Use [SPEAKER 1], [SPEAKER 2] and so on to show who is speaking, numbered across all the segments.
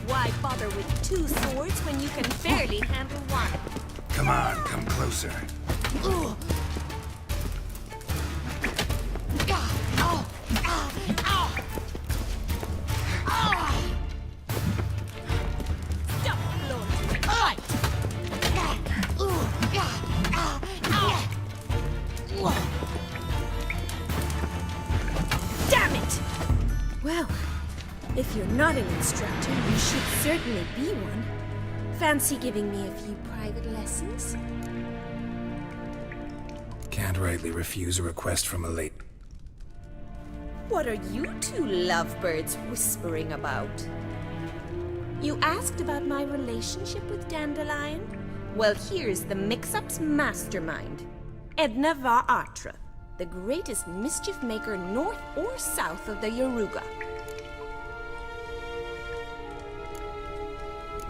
[SPEAKER 1] Why bother with two swords when you can barely handle one?
[SPEAKER 2] Come on, come closer.
[SPEAKER 1] Stop blowing. Fight! Damn it! Well, if you're not an instructor, you should certainly be one. Fancy giving me a few private lessons?
[SPEAKER 2] Can't rightly refuse a request from a late...
[SPEAKER 1] What are you two lovebirds whispering about? You asked about my relationship with Dandelion? Well, here's the mix-up's mastermind. Edna Va Atra, the greatest mischief maker north or south of the Yaruga.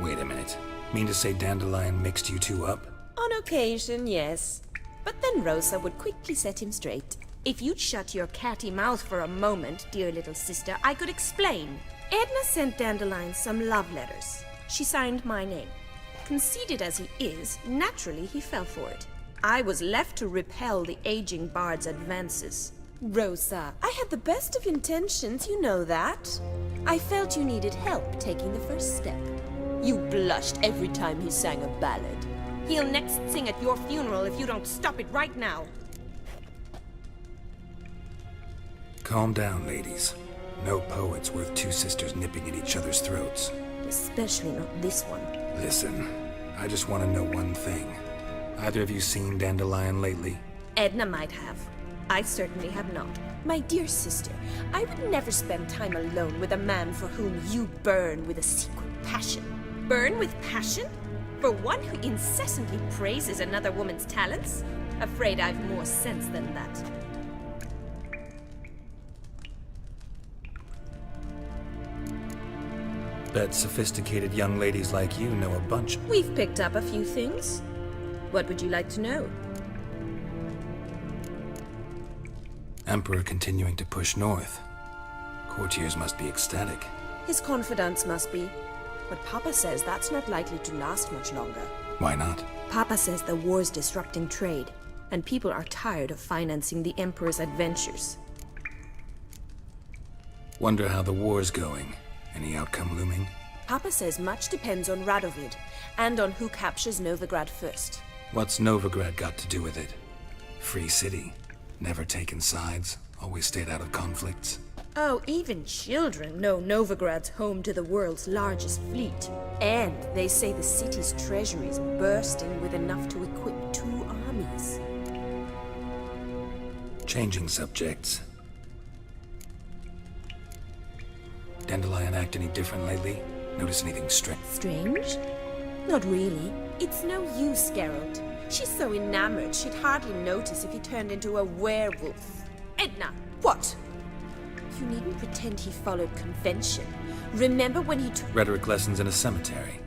[SPEAKER 2] Wait a minute. Mean to say Dandelion mixed you two up?
[SPEAKER 1] On occasion, yes. But then Rosa would quickly set him straight. If you'd shut your catty mouth for a moment, dear little sister, I could explain. Edna sent Dandelion some love letters. She signed my name. Conceited as he is, naturally he fell for it. I was left to repel the aging bard's advances. Rosa, I had the best of intentions, you know that. I felt you needed help taking the first step. You blushed every time he sang a ballad. He'll next sing at your funeral if you don't stop it right now.
[SPEAKER 2] Calm down, ladies. No poet's worth two sisters nipping at each other's throats.
[SPEAKER 1] Especially not this one.
[SPEAKER 2] Listen, I just want to know one thing. Either of you seen Dandelion lately?
[SPEAKER 1] Edna might have. I certainly have not. My dear sister, I would never spend time alone with a man for whom you burn with a secret passion. Burn with passion? For one who incessantly praises another woman's talents? Afraid I've more sense than that.
[SPEAKER 2] Bet sophisticated young ladies like you know a bunch.
[SPEAKER 1] We've picked up a few things. What would you like to know?
[SPEAKER 2] Emperor continuing to push north. Courtiers must be ecstatic.
[SPEAKER 1] His confidants must be. But Papa says that's not likely to last much longer.
[SPEAKER 2] Why not?
[SPEAKER 1] Papa says the war's disrupting trade, and people are tired of financing the Emperor's adventures.
[SPEAKER 2] Wonder how the war's going. Any outcome looming?
[SPEAKER 1] Papa says much depends on Radovid, and on who captures Novigrad first.
[SPEAKER 2] What's Novigrad got to do with it? Free city. Never taken sides. Always stayed out of conflicts.
[SPEAKER 1] Oh, even children know Novigrad's home to the world's largest fleet. And they say the city's treasury is bursting with enough to equip 2 armies.
[SPEAKER 2] Changing subjects. Dandelion act any different lately? Notice anything strange?
[SPEAKER 1] Strange? Not really. It's no use, Geralt. She's so enamored she'd hardly notice if he turned into a werewolf. Edna! What? You needn't pretend he followed convention. Remember when he took...
[SPEAKER 2] Rhetoric lessons in a cemetery.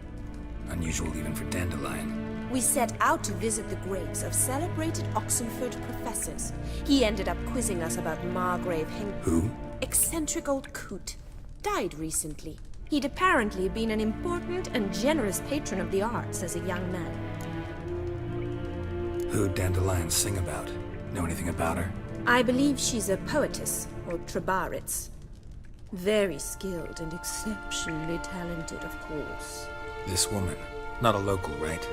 [SPEAKER 2] Unusual even for Dandelion.
[SPEAKER 1] We set out to visit the graves of celebrated Oxenford professors. He ended up quizzing us about Margrave
[SPEAKER 2] Who?
[SPEAKER 1] Eccentric old coot. Died recently. He'd apparently been an important and generous patron of the arts as a young man.
[SPEAKER 2] Who'd Dandelion sing about? Know anything about her?
[SPEAKER 1] I believe she's a poetess, or Trebaritz. Very skilled and exceptionally talented, of course.
[SPEAKER 2] This woman. Not a local, right?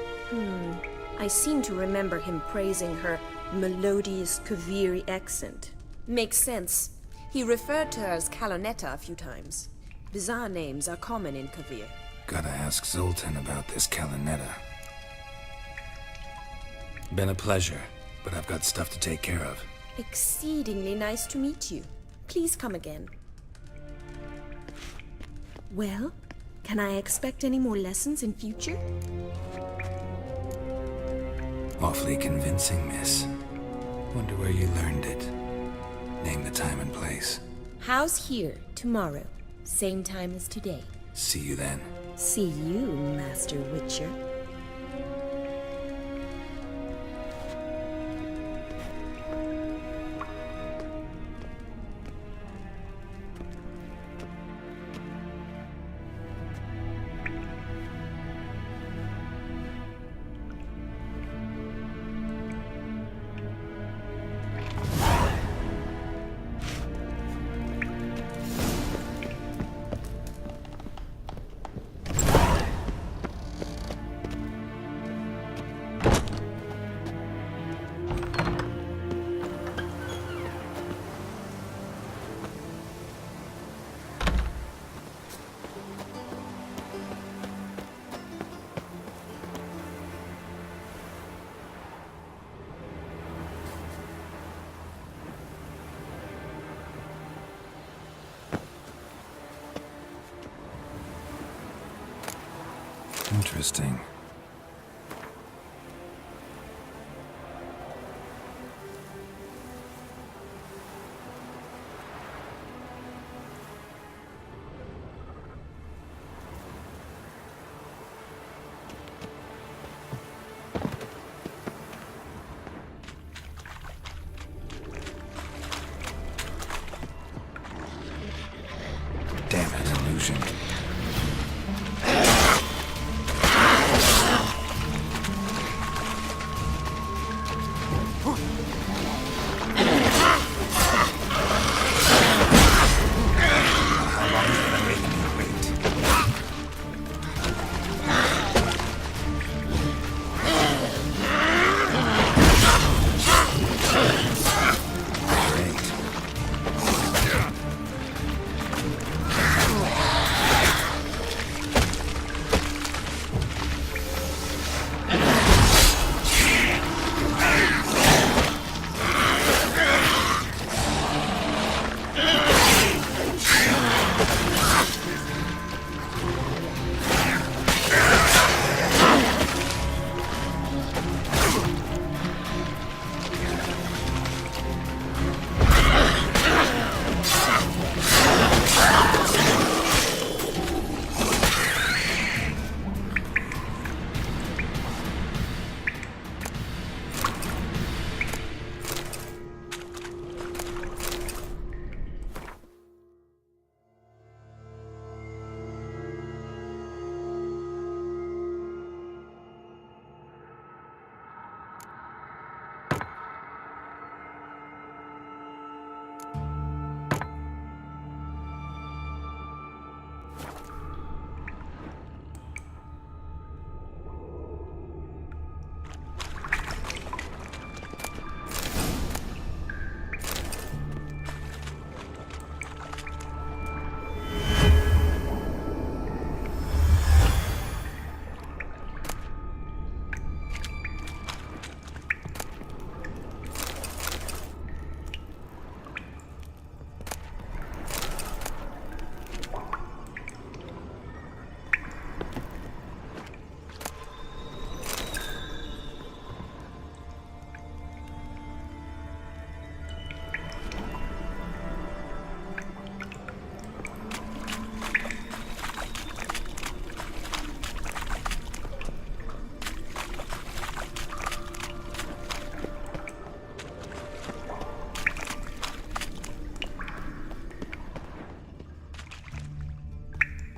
[SPEAKER 1] I seem to remember him praising her melodious Kaviri accent. Makes sense. He referred to her as Kalonetta a few times. Bizarre names are common in Kavir.
[SPEAKER 2] Gotta ask Zoltan about this Kalonetta. Been a pleasure, but I've got stuff to take care of.
[SPEAKER 1] Exceedingly nice to meet you. Please come again. Well, can I expect any more lessons in future?
[SPEAKER 2] Awfully convincing, miss. Wonder where you learned it. Name the time and place.
[SPEAKER 1] House here, tomorrow. Same time as today.
[SPEAKER 2] See you then.
[SPEAKER 1] See you, Master Witcher.
[SPEAKER 2] Interesting. Damn it, illusion.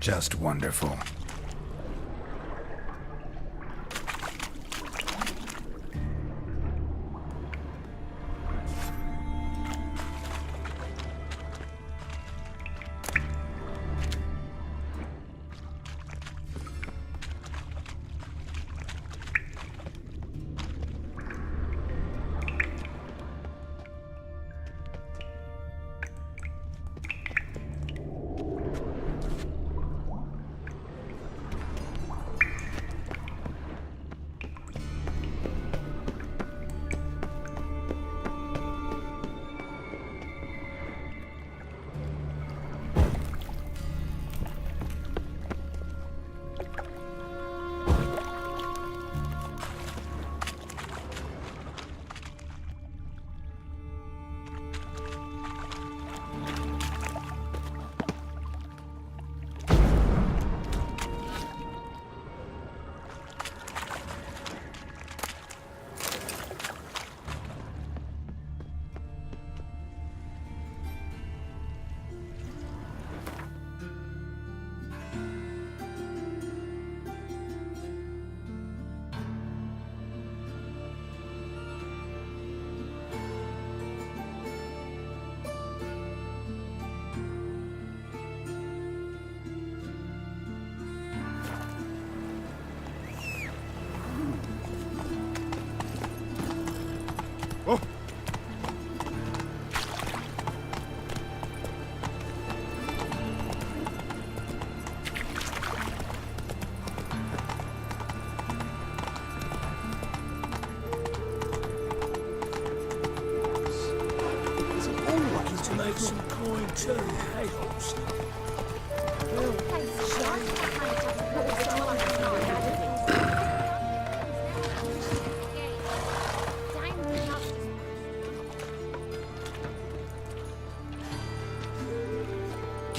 [SPEAKER 2] Just wonderful.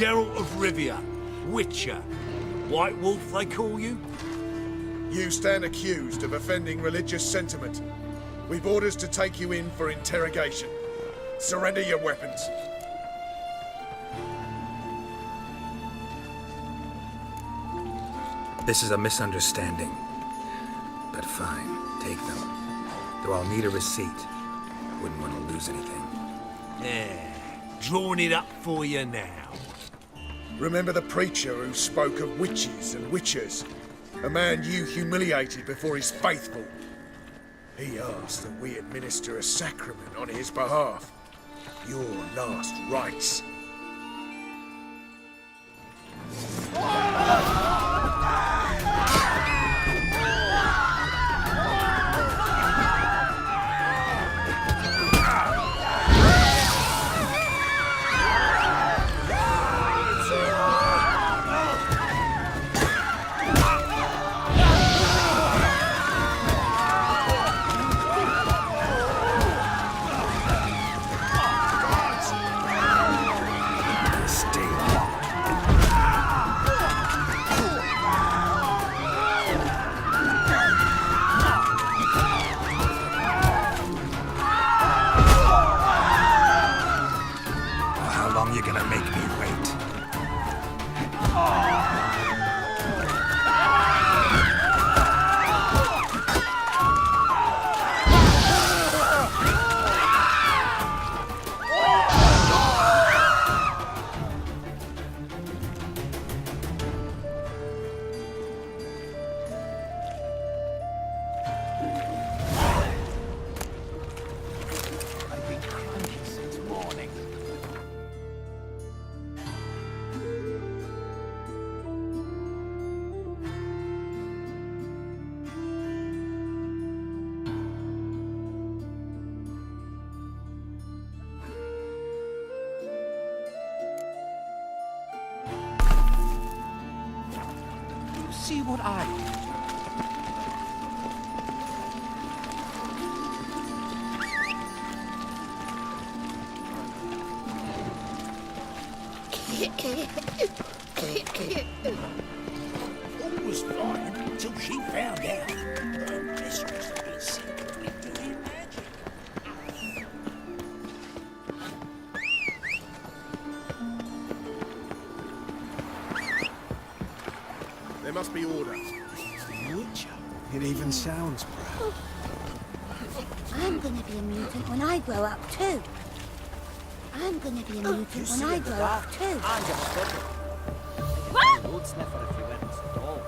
[SPEAKER 3] Geralt of Rivia, Witcher. White Wolf, they call you?
[SPEAKER 4] You stand accused of offending religious sentiment. We've orders to take you in for interrogation. Surrender your weapons.
[SPEAKER 2] This is a misunderstanding. But fine, take them. Though I'll need a receipt. Wouldn't want to lose anything.
[SPEAKER 3] Yeah, drawing it up for you now.
[SPEAKER 4] Remember the preacher who spoke of witches and witchers? A man you humiliated before his faithful. He asked that we administer a sacrament on his behalf. Your last rites.
[SPEAKER 3] See what I... All was fine until she found out her mistress is secretly doing magic.
[SPEAKER 4] There must be order.
[SPEAKER 5] Witcher. It even sounds proud.
[SPEAKER 6] I'm gonna be a mutant when I grow up too. I'm gonna be a mutant when I grow up too.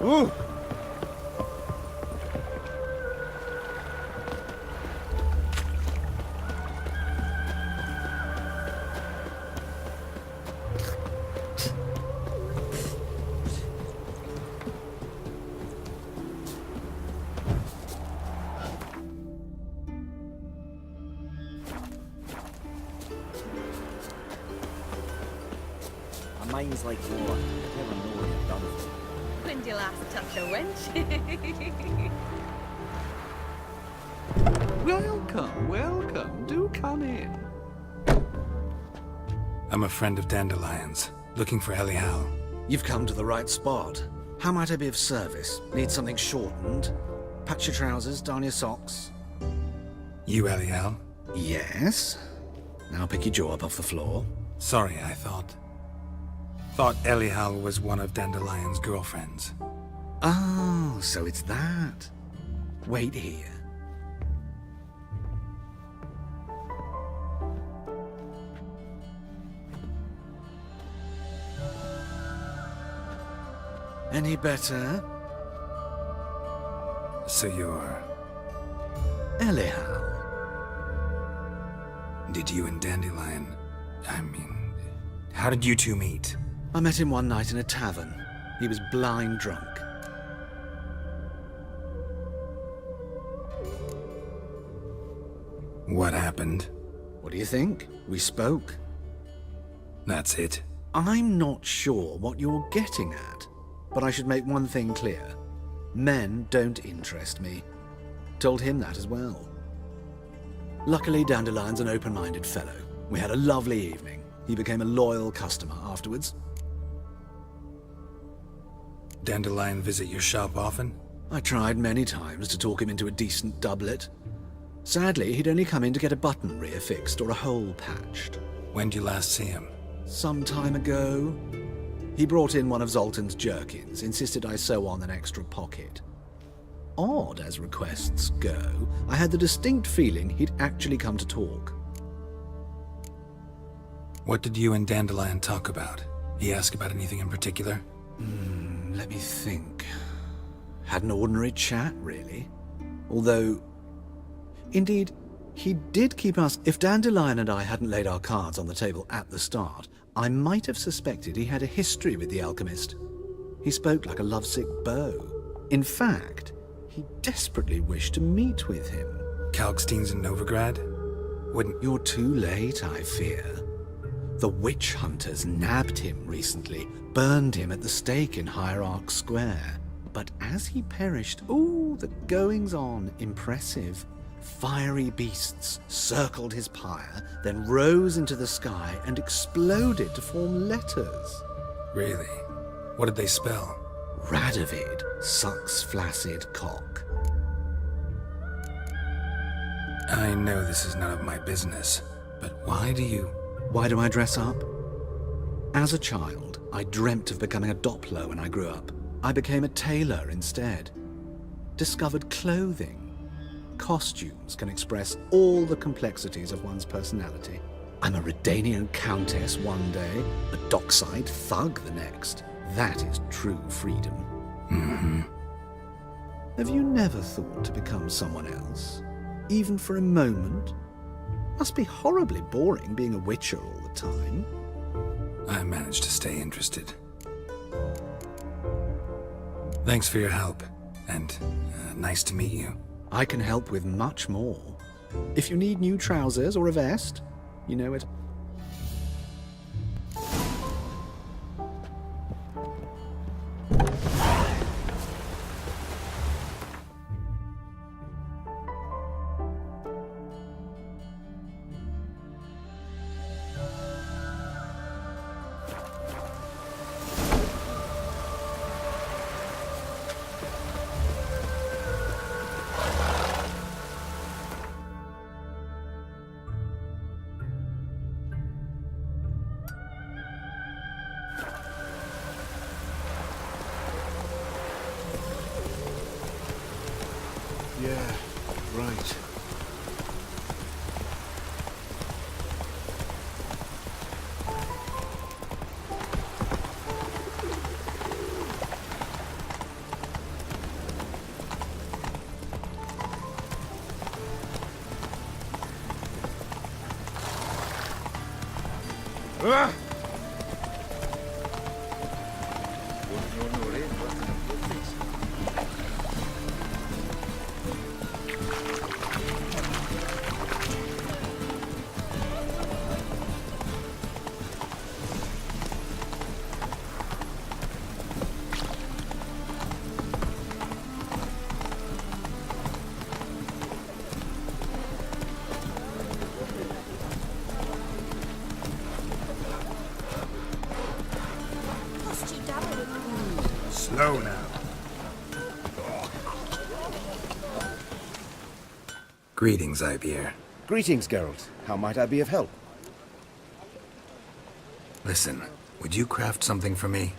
[SPEAKER 5] Ooh!
[SPEAKER 7] My mind's like water. Never know what you've done.
[SPEAKER 1] When did you last touch a wench?
[SPEAKER 8] Welcome, welcome. Do come in.
[SPEAKER 2] I'm a friend of Dandelion's, looking for Elial.
[SPEAKER 5] You've come to the right spot. How might I be of service? Need something shortened? Patch your trousers, darn your socks.
[SPEAKER 2] You Elial?
[SPEAKER 5] Yes. Now pick your jaw up off the floor.
[SPEAKER 2] Sorry, I thought Elial was one of Dandelion's girlfriends.
[SPEAKER 5] Oh, so it's that. Wait here. Any better?
[SPEAKER 2] So you're...
[SPEAKER 5] Elial.
[SPEAKER 2] Did you and Dandelion... how did you two meet?
[SPEAKER 5] I met him one night in a tavern. He was blind drunk.
[SPEAKER 2] What happened?
[SPEAKER 5] What do you think? We spoke.
[SPEAKER 2] That's it.
[SPEAKER 5] I'm not sure what you're getting at, but I should make one thing clear. Men don't interest me. Told him that as well. Luckily, Dandelion's an open-minded fellow. We had a lovely evening. He became a loyal customer afterwards.
[SPEAKER 2] Dandelion visit your shop often?
[SPEAKER 5] I tried many times to talk him into a decent doublet. Sadly, he'd only come in to get a button reaffixed or a hole patched.
[SPEAKER 2] When did you last see him?
[SPEAKER 5] Some time ago. He brought in one of Zoltan's jerkins, insisted I sew on an extra pocket. Odd as requests go, I had the distinct feeling he'd actually come to talk.
[SPEAKER 2] What did you and Dandelion talk about? He ask about anything in particular?
[SPEAKER 5] Let me think. Had an ordinary chat, really. Although, indeed, he did keep us. If Dandelion and I hadn't laid our cards on the table at the start, I might have suspected he had a history with the alchemist. He spoke like a lovesick beau. In fact, he desperately wished to meet with him.
[SPEAKER 2] Kalkstein's in Novigrad? Wouldn't...
[SPEAKER 5] You're too late, I fear. The witch hunters nabbed him recently, burned him at the stake in Hierarch Square. But as he perished, the goings-on, impressive. Fiery beasts circled his pyre, then rose into the sky and exploded to form letters.
[SPEAKER 2] Really? What did they spell?
[SPEAKER 5] Radovid sucks flaccid cock.
[SPEAKER 2] I know this is none of my business, but why do I
[SPEAKER 5] dress up? As a child, I dreamt of becoming a Doppler when I grew up. I became a tailor instead. Discovered clothing. Costumes can express all the complexities of one's personality. I'm a Redanian countess one day, a dockside thug the next. That is true freedom.
[SPEAKER 2] Mm-hmm.
[SPEAKER 5] Have you never thought to become someone else? Even for a moment? Must be horribly boring being a witcher all the time.
[SPEAKER 2] I managed to stay interested. Thanks for your help, and nice to meet you.
[SPEAKER 5] I can help with much more. If you need new trousers or a vest, you know it.
[SPEAKER 4] Yeah, right. Ah! Slow now.
[SPEAKER 2] Greetings, Ibeer.
[SPEAKER 9] Greetings, Geralt. How might I be of help?
[SPEAKER 2] Listen, would you craft something for me?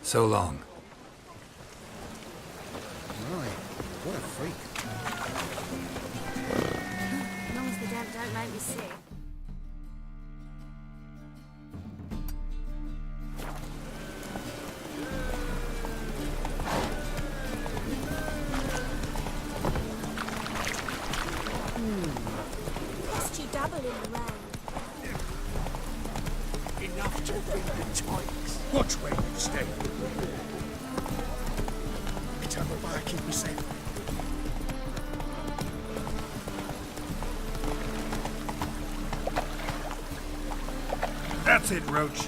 [SPEAKER 2] So long.
[SPEAKER 9] Right. What a freak.
[SPEAKER 6] As long as the dev don't make me sick.
[SPEAKER 1] Lost you double in the round.
[SPEAKER 3] Enough to bring the tykes.
[SPEAKER 4] Watch where you step. Tell the bar keep me safe.
[SPEAKER 2] That's it, Roach.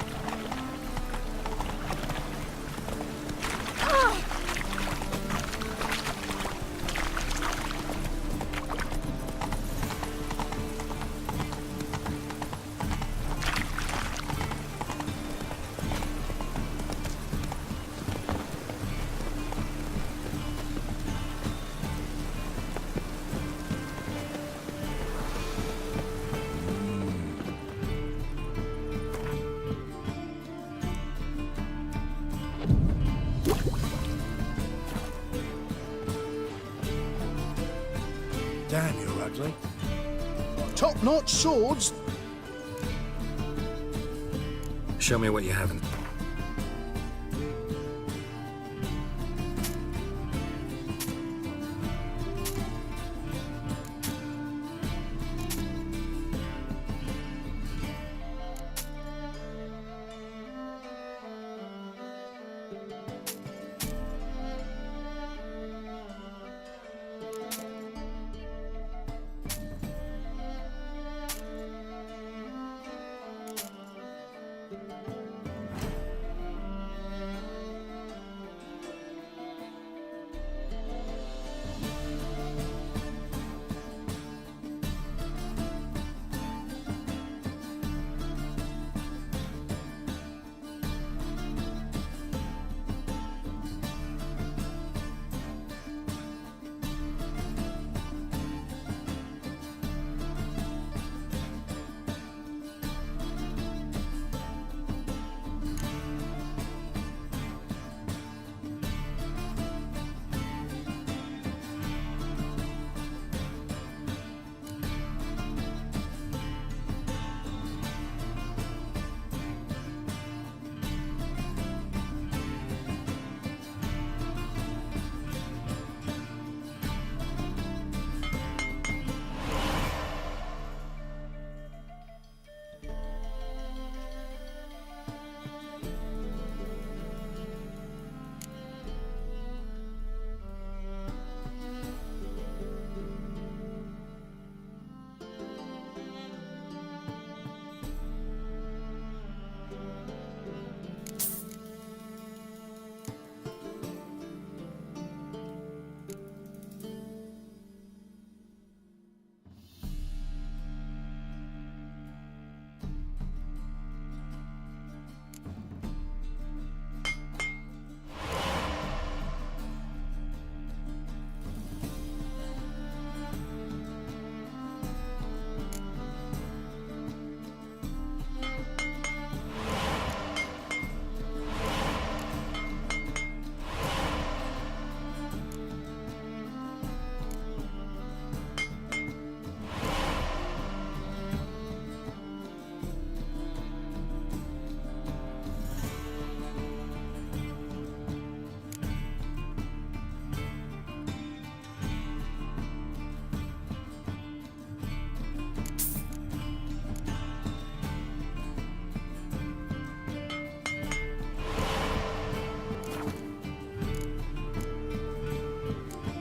[SPEAKER 4] Damn, you're ugly.
[SPEAKER 3] Top-notch swords.
[SPEAKER 2] Show me what you haven't.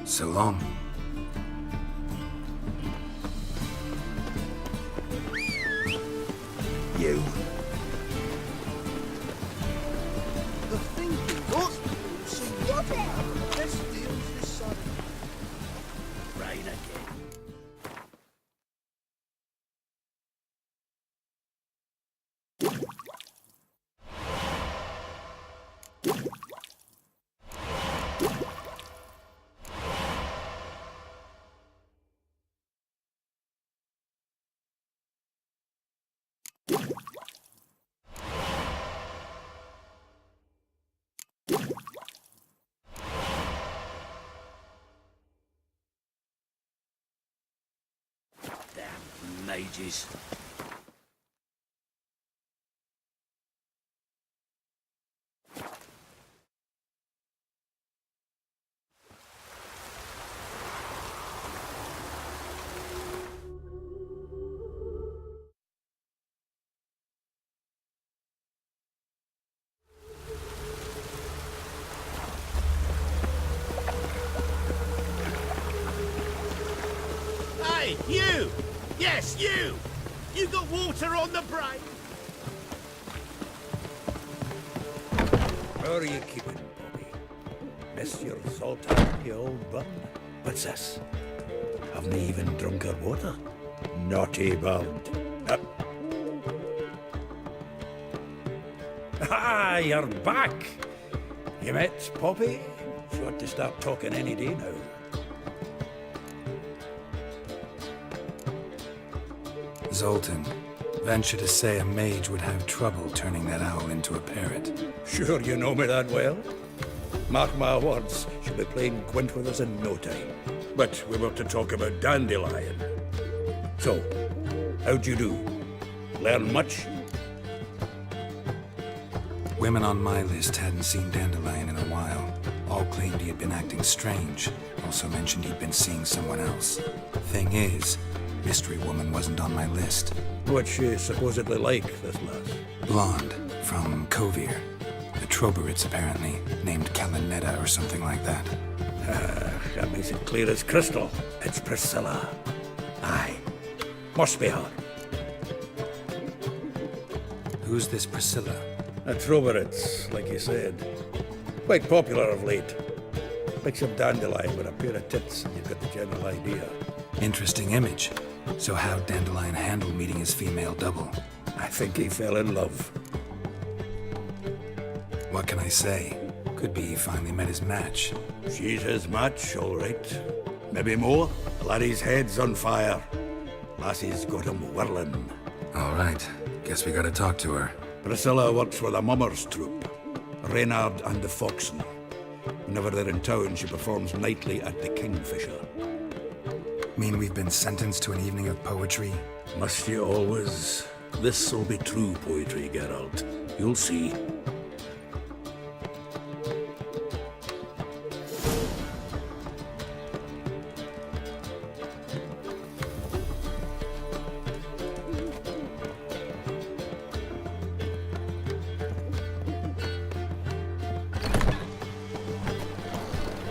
[SPEAKER 2] So long.
[SPEAKER 4] You.
[SPEAKER 3] The thinking got see what best deals this side. Rain again. ages. Hey, you! Yes, you! You got water on the brain?
[SPEAKER 10] How are you keeping, Bobby? Miss your Zoltan, you old bum? What's this? Haven't you even drunk her water? Naughty bird. Ah, you're back! You met Poppy? She ought to start talking any day now.
[SPEAKER 2] Zoltan, venture to say a mage would have trouble turning that owl into a parrot.
[SPEAKER 10] Sure you know me that well? Mark my words, she'll be playing Gwent with us in no time. But we were to talk about Dandelion. So, how'd you do? Learn much?
[SPEAKER 2] Women on my list hadn't seen Dandelion in a while. All claimed he had been acting strange. Also mentioned he'd been seeing someone else. Thing is, Mystery Woman wasn't on my list.
[SPEAKER 10] What's she supposedly like, this lass?
[SPEAKER 2] Blonde, from Kovir. The Troberits, apparently, named Kalinetta or something like that.
[SPEAKER 10] That makes it clear as crystal. It's Priscilla. Aye. Must be her.
[SPEAKER 2] Who's this Priscilla?
[SPEAKER 10] A Troberits, like you said. Quite popular of late. Picture Dandelion with a pair of tits and you've got the general idea.
[SPEAKER 2] Interesting image. So how'd Dandelion handle meeting his female double?
[SPEAKER 10] I think he fell in love.
[SPEAKER 2] What can I say? Could be he finally met his match.
[SPEAKER 10] She's his match, all right. Maybe more. Laddie's head's on fire. Lassie's got him whirling.
[SPEAKER 2] All right. Guess we gotta talk to her.
[SPEAKER 10] Priscilla works with a mummers troupe. Reynard and the Foxen. Whenever they're in town, she performs nightly at the Kingfisher.
[SPEAKER 2] Mean we've been sentenced to an evening of poetry?
[SPEAKER 10] Must you always? This'll be true poetry, Geralt. You'll see.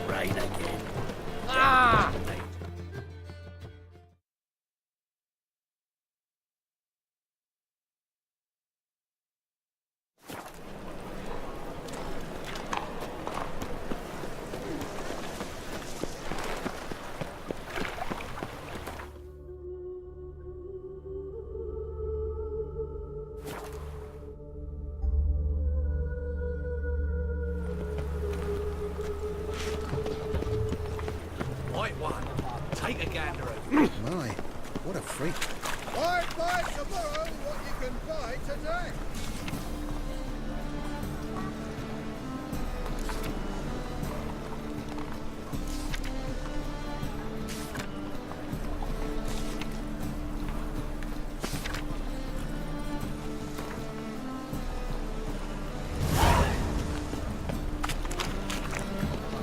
[SPEAKER 3] Rain again. Ah! Right one. Take a gander over.
[SPEAKER 9] My, what a freak.
[SPEAKER 4] Buy tomorrow what you can buy today.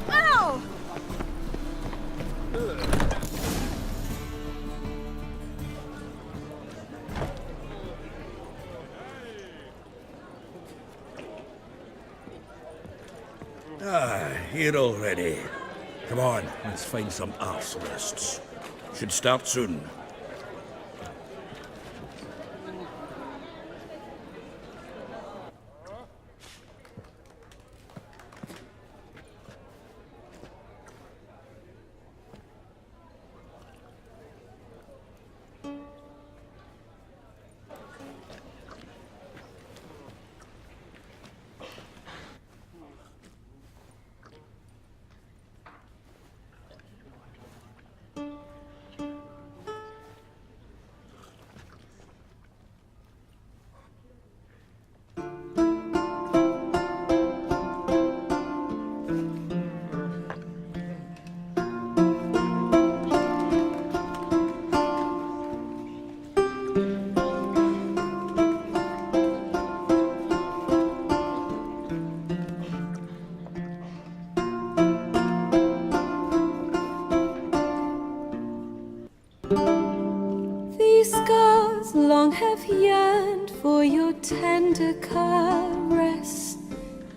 [SPEAKER 1] Ow!
[SPEAKER 10] Ah, here already. Come on, let's find some arse rests. Should start soon.
[SPEAKER 11] hearts long have yearned for your tender caress,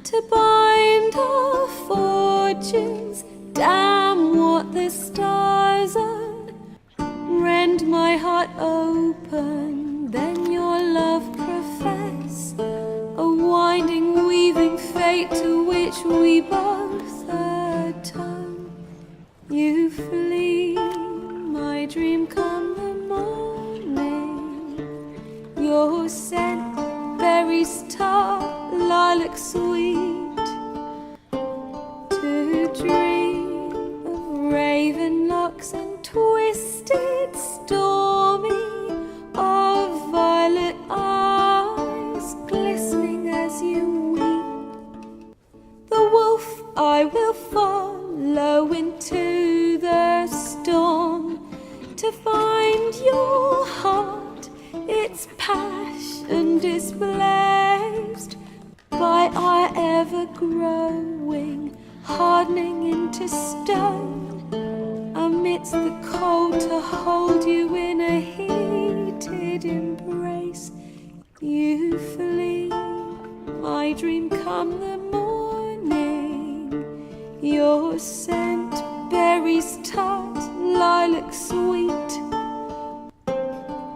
[SPEAKER 11] to bind our fortunes. Damn what the stars are. Rend my heart open, then your love profess, a winding, weaving fate to which we both atone. You flee, my dream come the morning. Your scent, berries tart, lilac sweet. To dream of raven locks and twisted, stormy, of violet eyes glistening as you weep. The wolf I will follow into the storm, to find your heart, its passion displaced by our ever-growing, hardening into stone, amidst the cold to hold you in a heated embrace. You flee, my dream come the morning, your scent, berries tart, lilac sweet.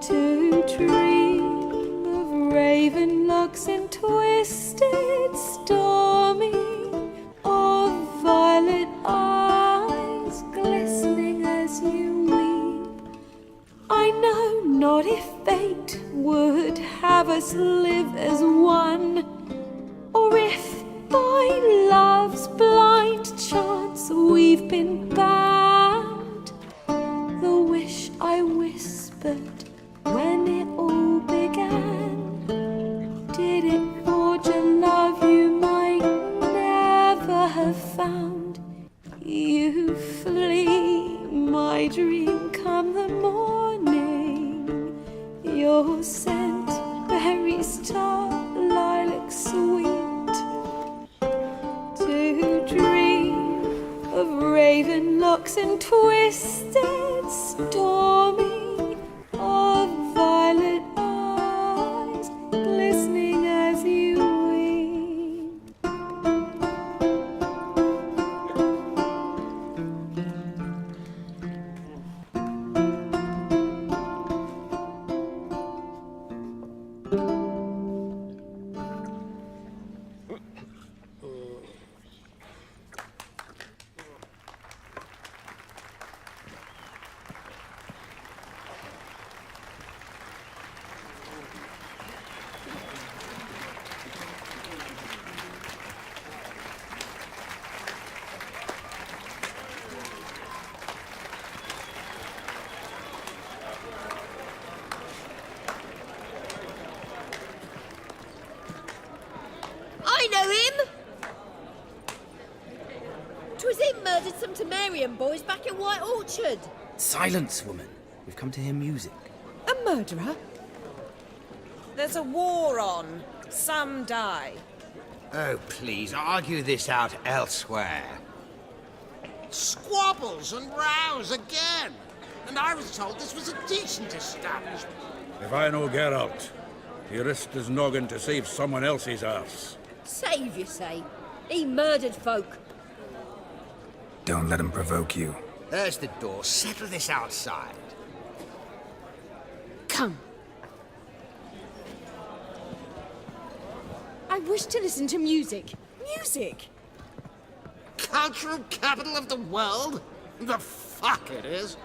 [SPEAKER 11] To dream of raven locks and twisted, stormy, of violet eyes glistening as you weep. I know not if fate would have us live as one, or if by love's blind chance we've been bound. The wish I whispered when it all began, did it forge a love you might never have found? You flee, my dream come the morning, your scent, berries tart, lilac sweet. To dream of raven locks and twisted, stormy, of violet eyes glistening as you weep.
[SPEAKER 12] I know him! 'Twas him murdered some Temerian boys back in White Orchard.
[SPEAKER 7] Silence, woman. We've come to hear music.
[SPEAKER 1] A murderer? There's a war on. Some die.
[SPEAKER 3] Oh, please, argue this out elsewhere. Squabbles and rows again. And I was told this was a decent establishment.
[SPEAKER 10] If I know Geralt, he risked his noggin to save someone else's arse.
[SPEAKER 12] Save, you say? He murdered folk.
[SPEAKER 2] Don't let him provoke you.
[SPEAKER 3] There's the door. Settle this outside.
[SPEAKER 1] Come. I wish to listen to music. Music!
[SPEAKER 3] Cultural capital of the world? The fuck it is.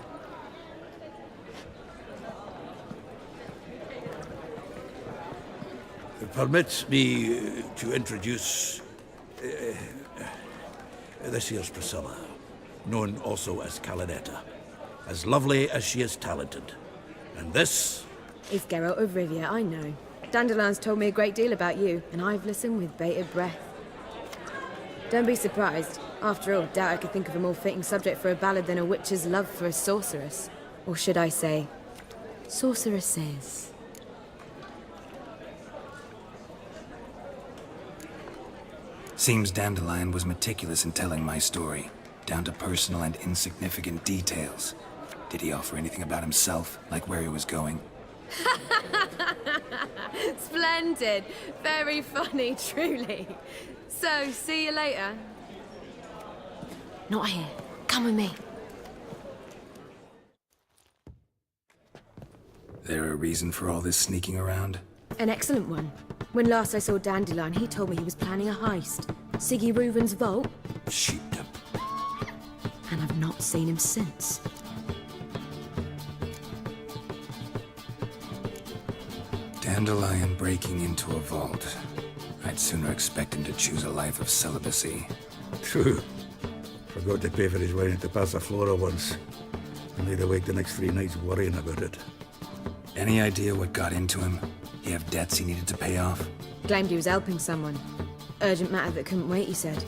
[SPEAKER 10] Permit me to introduce this here's Priscilla, known also as Calinetta, as lovely as she is talented. And this
[SPEAKER 13] is Geralt of Rivia, I know. Dandelion's told me a great deal about you, and I've listened with bated breath. Don't be surprised. After all, doubt I could think of a more fitting subject for a ballad than a witch's love for a sorceress. Or should I say, sorceresses.
[SPEAKER 2] Seems Dandelion was meticulous in telling my story, down to personal and insignificant details. Did he offer anything about himself, like where he was going?
[SPEAKER 13] Splendid. Very funny, truly. So, see you later. Not here. Come with me.
[SPEAKER 2] There a reason for all this sneaking around?
[SPEAKER 13] An excellent one. When last I saw Dandelion, he told me he was planning a heist. Siggy Reuven's vault.
[SPEAKER 2] Sheepdom.
[SPEAKER 13] And I've not seen him since.
[SPEAKER 2] Dandelion breaking into a vault. I'd sooner expect him to choose a life of celibacy.
[SPEAKER 10] True. Forgot to pay for his wine at the Passaflora once. And laid awake the next 3 nights worrying about it.
[SPEAKER 2] Any idea what got into him? He have debts he needed to pay off?
[SPEAKER 13] Claimed he was helping someone. Urgent matter that couldn't wait, he said.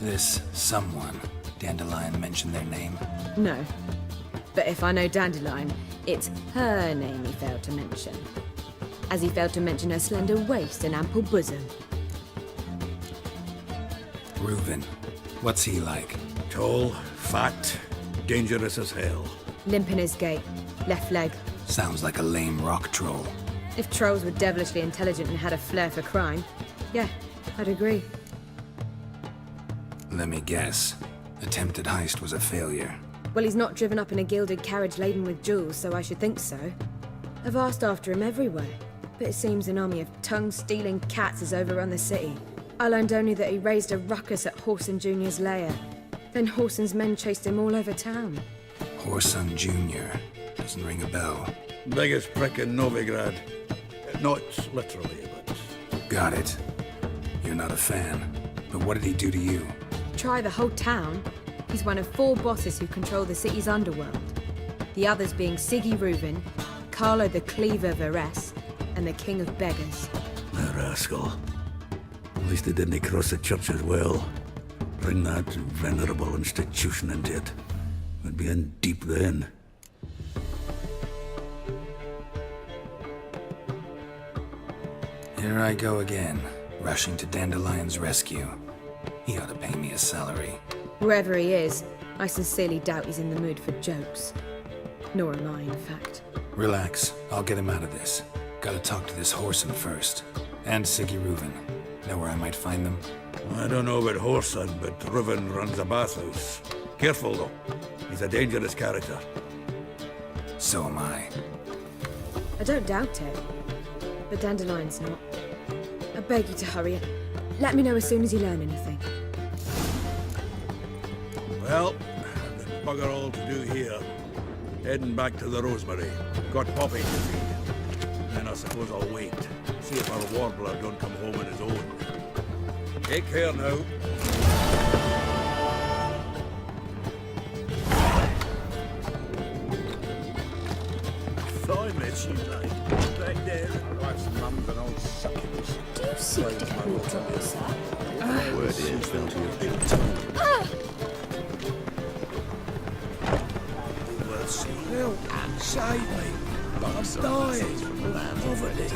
[SPEAKER 2] This someone, Dandelion mentioned their name?
[SPEAKER 13] No. But if I know Dandelion, it's her name he failed to mention. As he failed to mention her slender waist and ample bosom.
[SPEAKER 2] Reuven. What's he like?
[SPEAKER 10] Tall, fat, dangerous as hell.
[SPEAKER 13] Limp in his gait. Left leg.
[SPEAKER 2] Sounds like a lame rock troll.
[SPEAKER 13] If trolls were devilishly intelligent and had a flair for crime, yeah, I'd agree.
[SPEAKER 2] Let me guess. Attempted heist was a failure.
[SPEAKER 13] Well, he's not driven up in a gilded carriage laden with jewels, so I should think so. I've asked after him everywhere, but it seems an army of tongue-stealing cats has overrun the city. I learned only that he raised a ruckus at Horson Jr.'s lair. Then Horson's men chased him all over town.
[SPEAKER 2] Horson Jr. Doesn't ring a bell.
[SPEAKER 10] Biggest prick in Novigrad. Not literally, but...
[SPEAKER 2] Got it. You're not a fan. But what did he do to you?
[SPEAKER 13] Try the whole town. He's one of 4 bosses who control the city's underworld. The others being Siggy Reuven, Carlo the Cleaver Varese, and the King of Beggars.
[SPEAKER 10] The rascal. At least he didn't cross the church as well. Bring that venerable institution into it. We'd be in deep then.
[SPEAKER 2] Here I go again, rushing to Dandelion's rescue. He ought to pay me a salary.
[SPEAKER 13] Wherever he is, I sincerely doubt he's in the mood for jokes. Nor am I, in fact.
[SPEAKER 2] Relax, I'll get him out of this. Gotta talk to this Horson first. And Siggy Reuven. Know where I might find them?
[SPEAKER 10] I don't know about Horson, but Reuven runs a bathhouse. Careful, though. He's a dangerous character.
[SPEAKER 2] So am I.
[SPEAKER 13] I don't doubt it. But Dandelion's not. I beg you to hurry up. Let me know as soon as you learn anything.
[SPEAKER 10] Well, I've got bugger all to do here. Heading back to the Rosemary. Got Poppy to feed. Then I suppose I'll wait. See if our warbler don't come home on his own. Take care now.
[SPEAKER 3] I met you, mate. Back there. My wife's mum's an old succubus.
[SPEAKER 6] Do you seek difficult trouble, sir?
[SPEAKER 3] Word is, don't you have been told? Well, see, help, save me. I'm dying of poverty.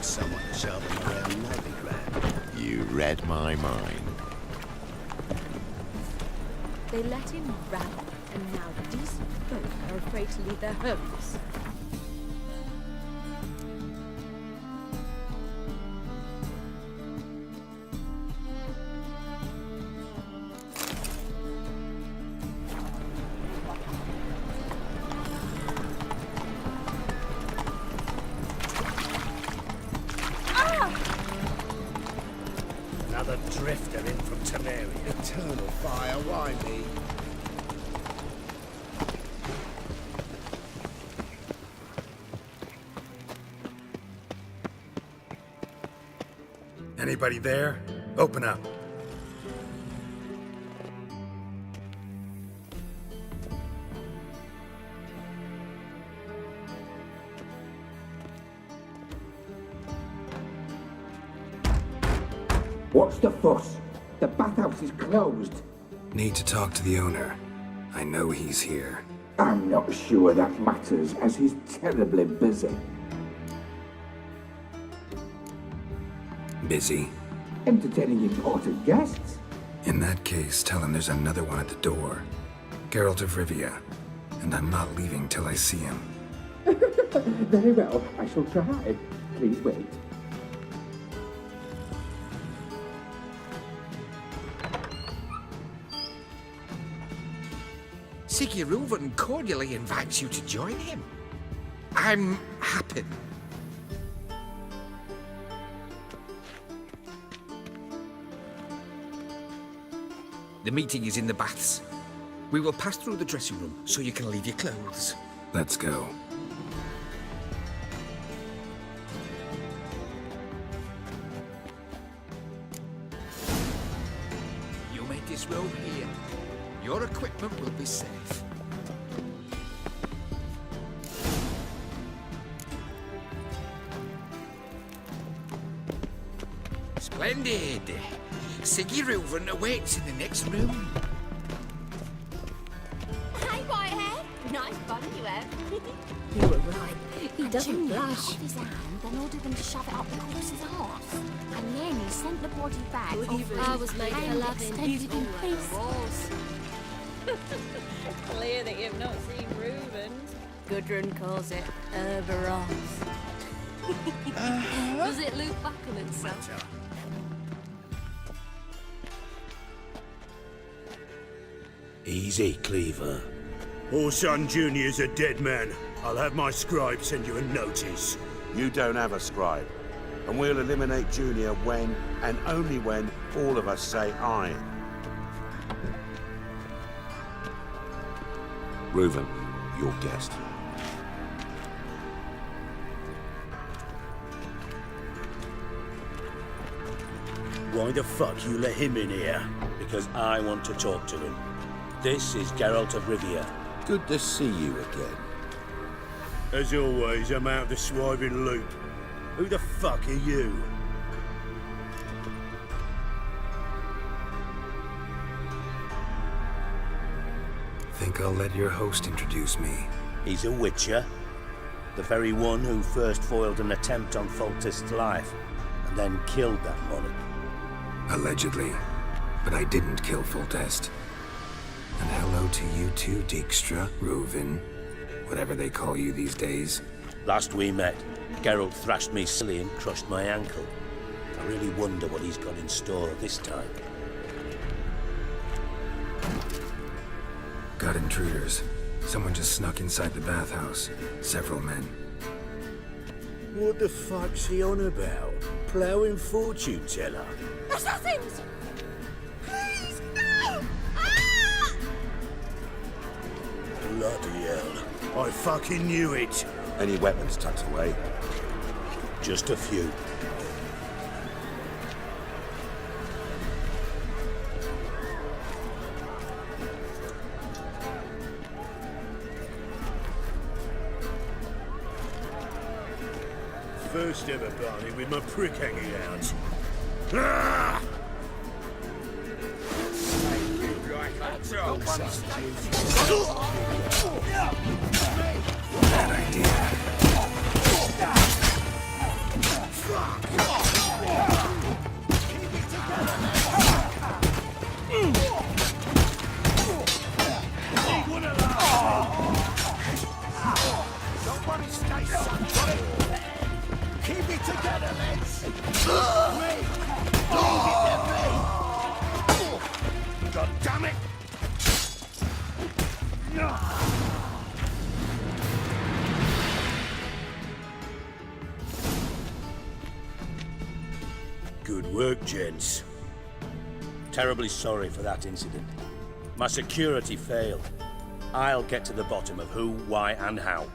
[SPEAKER 3] someone to show them around, that'd be grand.
[SPEAKER 14] You read my mind.
[SPEAKER 13] They let him rally, and now decent folk are afraid to leave their homes.
[SPEAKER 3] Another drifter in from Temeria. Eternal fire, why me?
[SPEAKER 4] Anybody there? Open up.
[SPEAKER 15] What's the fuss? The bathhouse is closed.
[SPEAKER 2] Need to talk to the owner. I know he's here.
[SPEAKER 15] I'm not sure that matters, as he's terribly busy.
[SPEAKER 2] Busy?
[SPEAKER 15] Entertaining important guests.
[SPEAKER 2] In that case, tell him there's another one at the door. Geralt of Rivia. And I'm not leaving till I see him.
[SPEAKER 15] Very well, I shall try. Please wait.
[SPEAKER 3] Siggy Reuven cordially invites you to join him. I'm happy. The meeting is in the baths. We will pass through the dressing room so you can leave your clothes.
[SPEAKER 2] Let's go.
[SPEAKER 3] You may disrobe here. Your equipment will be safe. Splendid! Siggy Reuven awaits in the next room.
[SPEAKER 12] Hey, Whitehead. Nice bun you have.
[SPEAKER 6] You were right.
[SPEAKER 12] He
[SPEAKER 6] doesn't
[SPEAKER 12] cut
[SPEAKER 6] blush.
[SPEAKER 12] off his hand, then ordered them to shove it up the corpse's arse. And then he sent the body back.
[SPEAKER 6] I was making a loving.
[SPEAKER 12] Extended in pieces.
[SPEAKER 11] Clear that you've not seen Reuven's.
[SPEAKER 6] Gudrun calls it Herberos. Does it loop back on itself?
[SPEAKER 3] Easy, Cleaver.
[SPEAKER 10] Orson Jr.'s a dead man. I'll have my scribe send you a notice.
[SPEAKER 14] You don't have a scribe. And we'll eliminate Junior when, and only when, all of us say aye. Reuven, your guest.
[SPEAKER 10] Why the fuck you let him in here?
[SPEAKER 3] Because I want to talk to him. This is Geralt of Rivia.
[SPEAKER 14] Good to see you again.
[SPEAKER 10] As always, I'm out of the swiving loop. Who the fuck are you?
[SPEAKER 2] Think I'll let your host introduce me.
[SPEAKER 3] He's a witcher. The very one who first foiled an attempt on Foltest's life, and then killed that monarch.
[SPEAKER 2] Allegedly. But I didn't kill Foltest. And hello to you too, Dijkstra, Reuven, whatever they call you these days.
[SPEAKER 3] Last we met, Geralt thrashed me silly and crushed my ankle. I really wonder what he's got in store this time.
[SPEAKER 2] Got intruders. Someone just snuck inside the bathhouse. Several men.
[SPEAKER 10] What the fuck's he on about? Ploughing fortune teller?
[SPEAKER 12] Assassins! Please, no! Ah!
[SPEAKER 10] Bloody hell. I fucking knew it.
[SPEAKER 14] Any weapons tucked away?
[SPEAKER 3] Just a few.
[SPEAKER 10] First ever party with my prick hanging out. Ah!
[SPEAKER 2] Bad idea.
[SPEAKER 3] Keep it together, lads! God damn it! Good work, gents. Terribly sorry for that incident. My security failed. I'll get to the bottom of who, why, and how.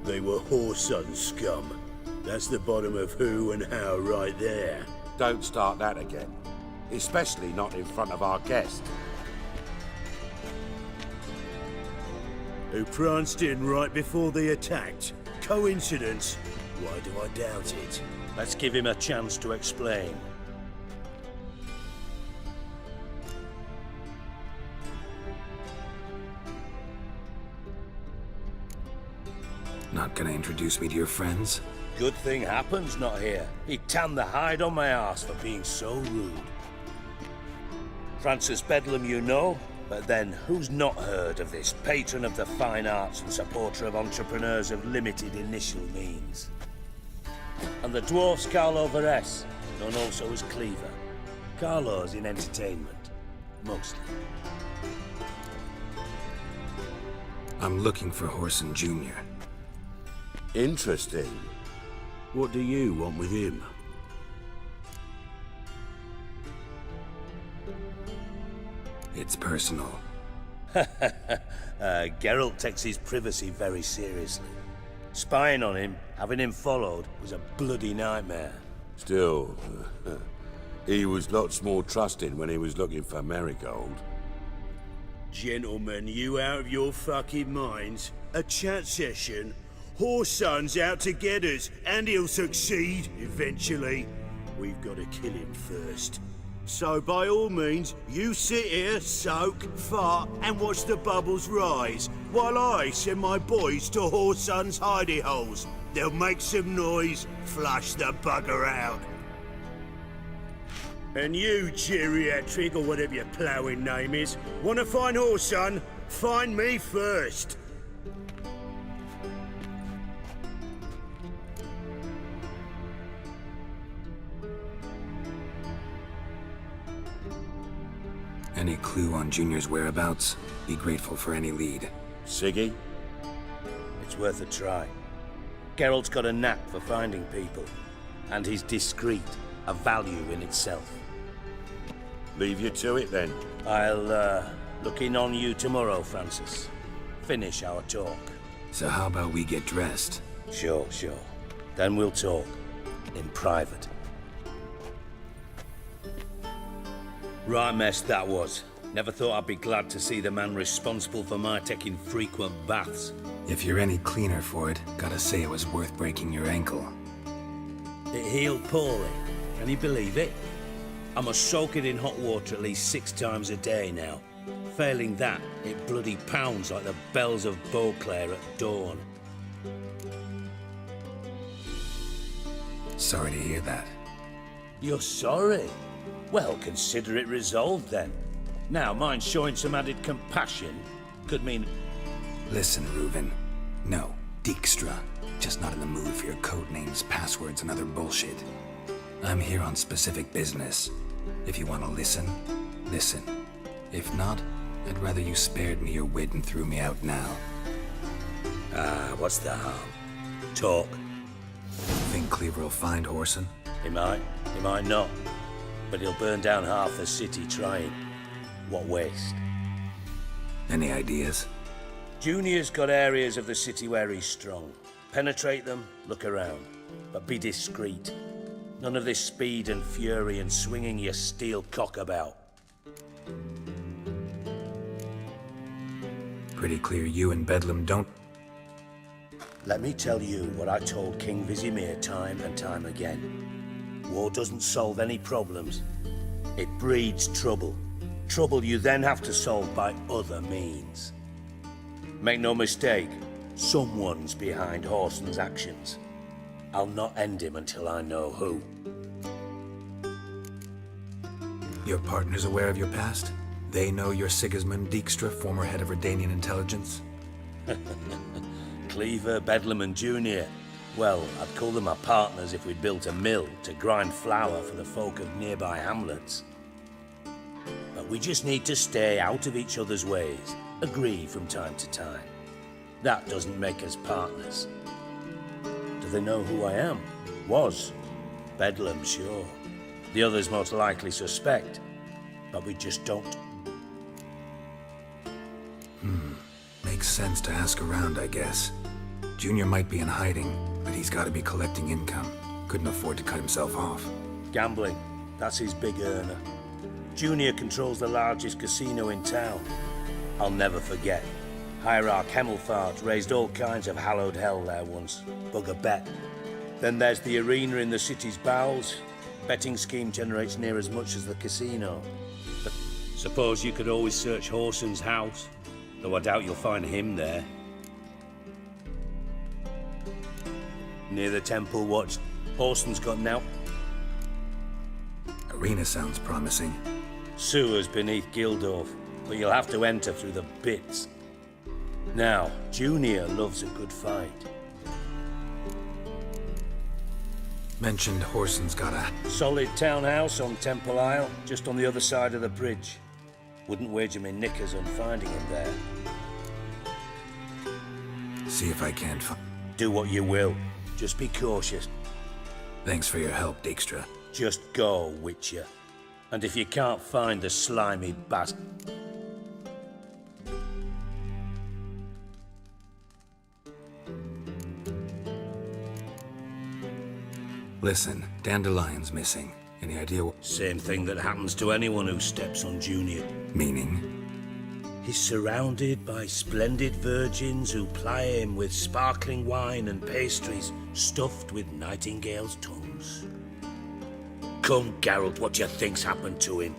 [SPEAKER 3] They were whoreson scum. That's the bottom of who and how right there.
[SPEAKER 14] Don't start that again. Especially not in front of our guest.
[SPEAKER 3] Who pranced in right before they attacked. Coincidence? Why do I doubt it? Let's give him a chance to explain.
[SPEAKER 2] Not gonna introduce me to your friends?
[SPEAKER 3] Good thing Happen's not here. He tanned the hide on my ass for being so rude. Francis Bedlam you know, but then who's not heard of this patron of the fine arts and supporter of entrepreneurs of limited initial means? And the dwarf's Carlo Varese, known also as Cleaver. Carlo's in entertainment, mostly.
[SPEAKER 2] I'm looking for Horson Jr.
[SPEAKER 14] Interesting.
[SPEAKER 3] What do you want with him?
[SPEAKER 2] It's personal.
[SPEAKER 3] Geralt takes his privacy very seriously. Spying on him, having him followed, was a bloody nightmare.
[SPEAKER 14] Still, he was lots more trusting when he was looking for Marigold.
[SPEAKER 3] Gentlemen, you out of your fucking minds? A chat session? Whoreson's out to get us, and he'll succeed, eventually. We've got to kill him first. So by all means, you sit here, soak, fart, and watch the bubbles rise, while I send my boys to Whoreson's hidey holes. They'll make some noise, flush the bugger out. And you, geriatric, or whatever your ploughing name is, want to find Whoreson? Find me first.
[SPEAKER 2] Any clue on Junior's whereabouts? Be grateful for any lead.
[SPEAKER 3] Siggy? It's worth a try. Geralt's got a knack for finding people. And he's discreet, a value in itself.
[SPEAKER 14] Leave you to it then.
[SPEAKER 3] I'll, look in on you tomorrow, Francis. Finish our talk.
[SPEAKER 2] So how about we get dressed?
[SPEAKER 3] Sure. Then we'll talk. In private. Right mess that was. Never thought I'd be glad to see the man responsible for my taking frequent baths.
[SPEAKER 2] If you're any cleaner for it, gotta say it was worth breaking your ankle.
[SPEAKER 3] It healed poorly. Can you believe it? I must soak it in hot water at least 6 times a day now. Failing that, it bloody pounds like the bells of Beauclair at dawn.
[SPEAKER 2] Sorry to hear that.
[SPEAKER 3] You're sorry? Well, consider it resolved then. Now, mind showing some added compassion could mean...
[SPEAKER 2] Listen, Reuven. No, Dijkstra. Just not in the mood for your code names, passwords, and other bullshit. I'm here on specific business. If you want to listen, listen. If not, I'd rather you spared me your wit and threw me out now.
[SPEAKER 3] What's the harm? Talk.
[SPEAKER 2] Think Cleaver will find Whoreson?
[SPEAKER 3] He might not. But he'll burn down half the city trying. What waste.
[SPEAKER 2] Any ideas?
[SPEAKER 3] Junior's got areas of the city where he's strong. Penetrate them, look around. But be discreet. None of this speed and fury and swinging your steel cock about.
[SPEAKER 2] Pretty clear you and Bedlam don't...
[SPEAKER 3] Let me tell you what I told King Vizimir time and time again. War doesn't solve any problems. It breeds trouble. Trouble you then have to solve by other means. Make no mistake, someone's behind Whoreson's actions.
[SPEAKER 14] I'll not end him until I know who.
[SPEAKER 2] Your partner's aware of your past? They know you're Sigismund Dijkstra, former head of Redanian intelligence?
[SPEAKER 14] Cleaver, Bedlam and Junior. Well, I'd call them our partners if we'd built a mill to grind flour for the folk of nearby hamlets. But we just need to stay out of each other's ways, agree from time to time. That doesn't make us partners. Do they know who I am? Was. Bedlam, sure. The others most likely suspect, but we just don't.
[SPEAKER 2] Makes sense to ask around, I guess. Junior might be in hiding, but he's got to be collecting income. Couldn't afford to cut himself off.
[SPEAKER 14] Gambling, that's his big earner. Junior controls the largest casino in town. I'll never forget. Hierarch Hemmelfart raised all kinds of hallowed hell there once. Bugger bet. Then there's the arena in the city's bowels. Betting scheme generates near as much as the casino. But suppose you could always search Horson's house, though I doubt you'll find him there. Near the Temple Watch, Horson's got now.
[SPEAKER 2] Arena sounds promising.
[SPEAKER 14] Sewers beneath Gildorf, but you'll have to enter through the bits. Now, Junior loves a good fight.
[SPEAKER 2] Mentioned Horson's got a
[SPEAKER 14] solid townhouse on Temple Isle, just on the other side of the bridge. Wouldn't wager me knickers on finding him there.
[SPEAKER 2] See if I can't find.
[SPEAKER 14] Do what you will. Just be cautious.
[SPEAKER 2] Thanks for your help, Dijkstra.
[SPEAKER 14] Just go, Witcher. And if you can't find the slimy bastard...
[SPEAKER 2] Listen, Dandelion's missing. Any idea what...
[SPEAKER 14] Same thing that happens to anyone who steps on Junior.
[SPEAKER 2] Meaning?
[SPEAKER 14] He's surrounded by splendid virgins who ply him with sparkling wine and pastries stuffed with nightingales' tongues. Come, Geralt, what do you think's happened to him?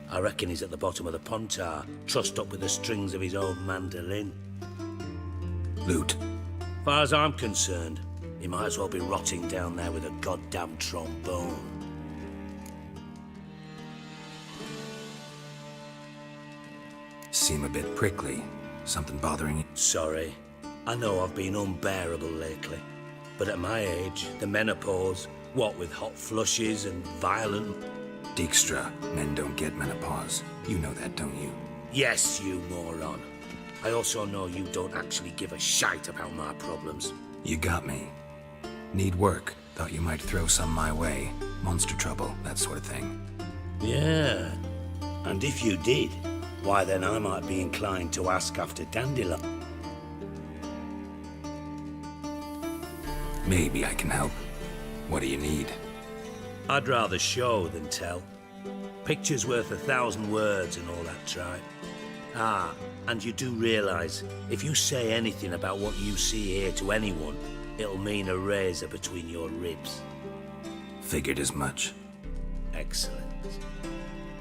[SPEAKER 14] I reckon he's at the bottom of the Pontar, trussed up with the strings of his own mandolin.
[SPEAKER 2] Loot.
[SPEAKER 14] Far as I'm concerned, he might as well be rotting down there with a goddamn trombone.
[SPEAKER 2] Seem a bit prickly. Something bothering you?
[SPEAKER 14] Sorry. I know I've been unbearable lately. But at my age, the menopause, what with hot flushes and violent...
[SPEAKER 2] Dijkstra, men don't get menopause. You know that, don't you?
[SPEAKER 14] Yes, you moron. I also know you don't actually give a shite about my problems.
[SPEAKER 2] You got me. Need work. Thought you might throw some my way. Monster trouble, that sort of thing.
[SPEAKER 14] Yeah. And if you did, why then I might be inclined to ask after Dandelion.
[SPEAKER 2] Maybe I can help. What do you need?
[SPEAKER 14] I'd rather show than tell. Picture's worth 1,000 words and all that tripe. Ah, and you do realize, if you say anything about what you see here to anyone, it'll mean a razor between your ribs.
[SPEAKER 2] Figured as much.
[SPEAKER 14] Excellent.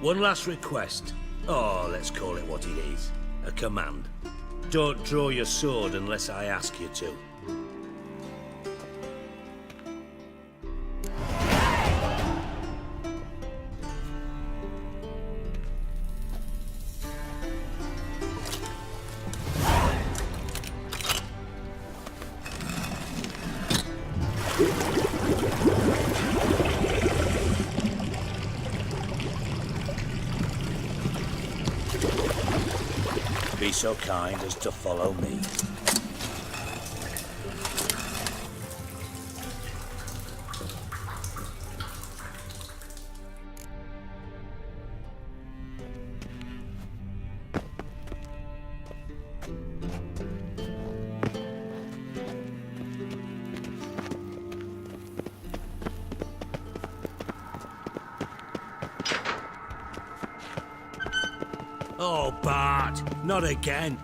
[SPEAKER 14] One last request. Oh, let's call it what it is. A command. Don't draw your sword unless I ask you to. Be so kind as to follow me. Oh, Bart, not again.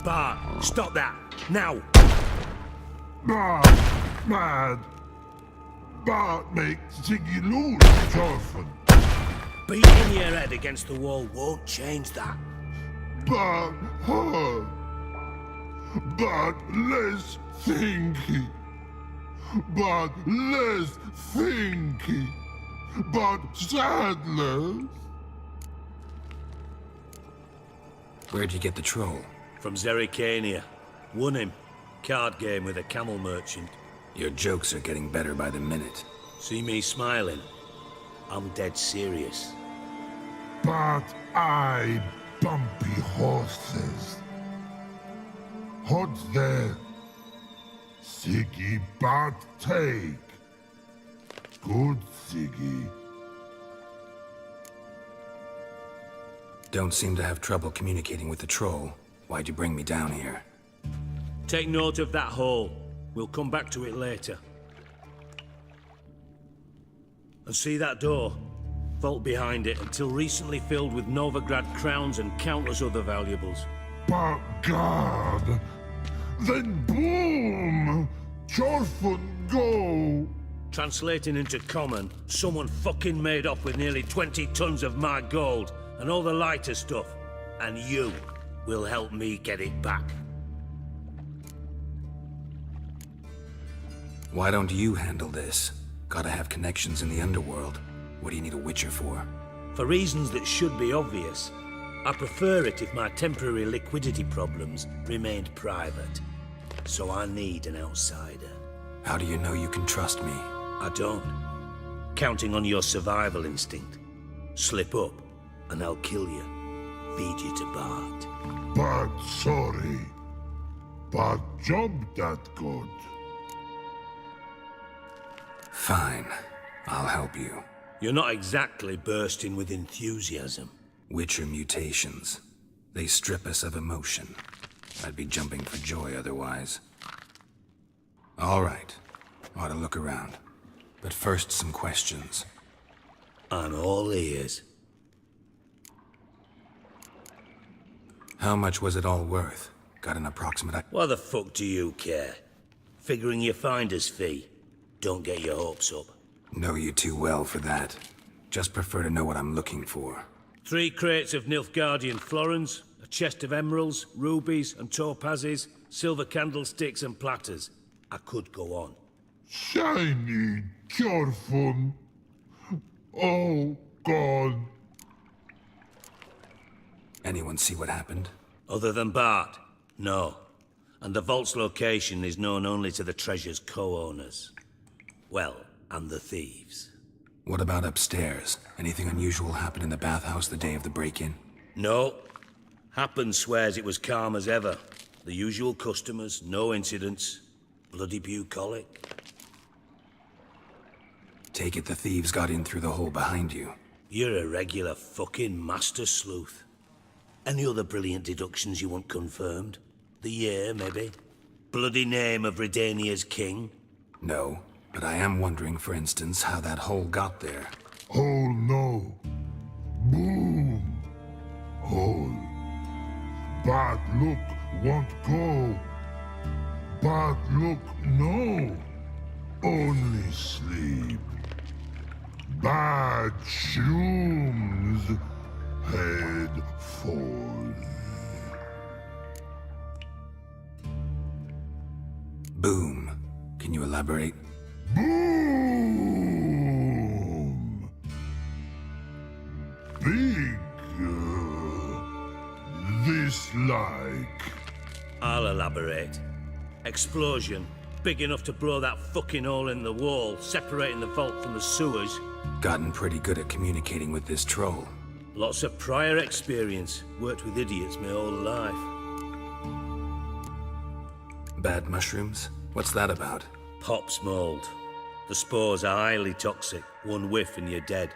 [SPEAKER 14] Bart, stop that, now.
[SPEAKER 16] Mad. Bart makes Ziggy lose often.
[SPEAKER 14] Beating your head against the wall won't change that.
[SPEAKER 16] But hard. But less thinky. but less thinky, but sadless.
[SPEAKER 2] Where'd you get the troll?
[SPEAKER 14] From Zerrikania. Won him. Card game with a camel merchant.
[SPEAKER 2] Your jokes are getting better by the minute.
[SPEAKER 14] See me smiling? I'm dead serious.
[SPEAKER 16] But I bumpy horses. What's there? Siggy but take. Good Siggy.
[SPEAKER 2] Don't seem to have trouble communicating with the troll. Why'd you bring me down here?
[SPEAKER 14] Take note of that hole. We'll come back to it later. And see that door? Vault behind it, until recently filled with Novigrad crowns and countless other valuables.
[SPEAKER 16] But God, then boom! Chorfun go!
[SPEAKER 14] Translating into common, someone fucking made off with nearly 20 tons of my gold and all the lighter stuff. And you will help me get it back.
[SPEAKER 2] Why don't you handle this? Gotta have connections in the underworld. What do you need a Witcher for?
[SPEAKER 14] For reasons that should be obvious. I prefer it if my temporary liquidity problems remained private. So I need an outsider.
[SPEAKER 2] How do you know you can trust me?
[SPEAKER 14] I don't. Counting on your survival instinct. Slip up, and I'll kill you. Feed you to Bart.
[SPEAKER 16] But sorry. But job that good.
[SPEAKER 2] Fine. I'll help you.
[SPEAKER 14] You're not exactly bursting with enthusiasm.
[SPEAKER 2] Witcher mutations. They strip us of emotion. I'd be jumping for joy otherwise. All right. Ought to look around. But first, some questions.
[SPEAKER 14] I'm all ears.
[SPEAKER 2] How much was it all worth? Got an approximate...
[SPEAKER 14] Why the fuck do you care? Figuring your finder's fee. Don't get your hopes up.
[SPEAKER 2] Know you too well for that. Just prefer to know what I'm looking for.
[SPEAKER 14] 3 crates of Nilfgaardian florins, a chest of emeralds, rubies and topazes, silver candlesticks and platters. I could go on.
[SPEAKER 16] Shiny Chorfun. Oh, God.
[SPEAKER 2] Anyone see what happened?
[SPEAKER 14] Other than Bart? No. And the vault's location is known only to the treasure's co-owners. Well, and the thieves.
[SPEAKER 2] What about upstairs? Anything unusual happen in the bathhouse the day of the break-in?
[SPEAKER 14] No. Happen swears it was calm as ever. The usual customers, no incidents. Bloody bucolic.
[SPEAKER 2] Take it the thieves got in through the hole behind you.
[SPEAKER 14] You're a regular fucking master sleuth. Any other brilliant deductions you want confirmed? The year, maybe? Bloody name of Redania's king?
[SPEAKER 2] No, but I am wondering, for instance, how that hole got there.
[SPEAKER 16] Oh no. Boom. Hole. Bad look won't go. Bad look no. Only sleep. Bad shrooms. Head falls.
[SPEAKER 2] Boom. Can you elaborate?
[SPEAKER 16] Boom! Big. Dislike.
[SPEAKER 14] I'll elaborate. Explosion. Big enough to blow that fucking hole in the wall, separating the vault from the sewers.
[SPEAKER 2] Gotten pretty good at communicating with this troll.
[SPEAKER 14] Lots of prior experience. Worked with idiots my whole life.
[SPEAKER 2] Bad mushrooms? What's that about?
[SPEAKER 14] Pops mold. The spores are highly toxic. One whiff and you're dead.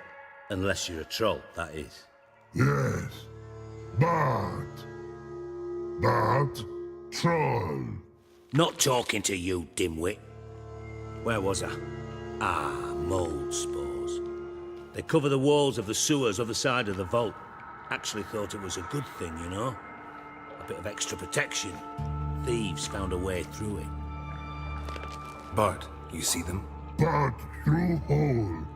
[SPEAKER 14] Unless you're a troll, that is.
[SPEAKER 16] Yes. But troll.
[SPEAKER 14] Not talking to you, dimwit. Where was I? Ah, mold spores. They cover the walls of the sewers other side of the vault. Actually thought it was a good thing, you know? A bit of extra protection. Thieves found a way through it.
[SPEAKER 2] Bart, you see them?
[SPEAKER 16] But through hole.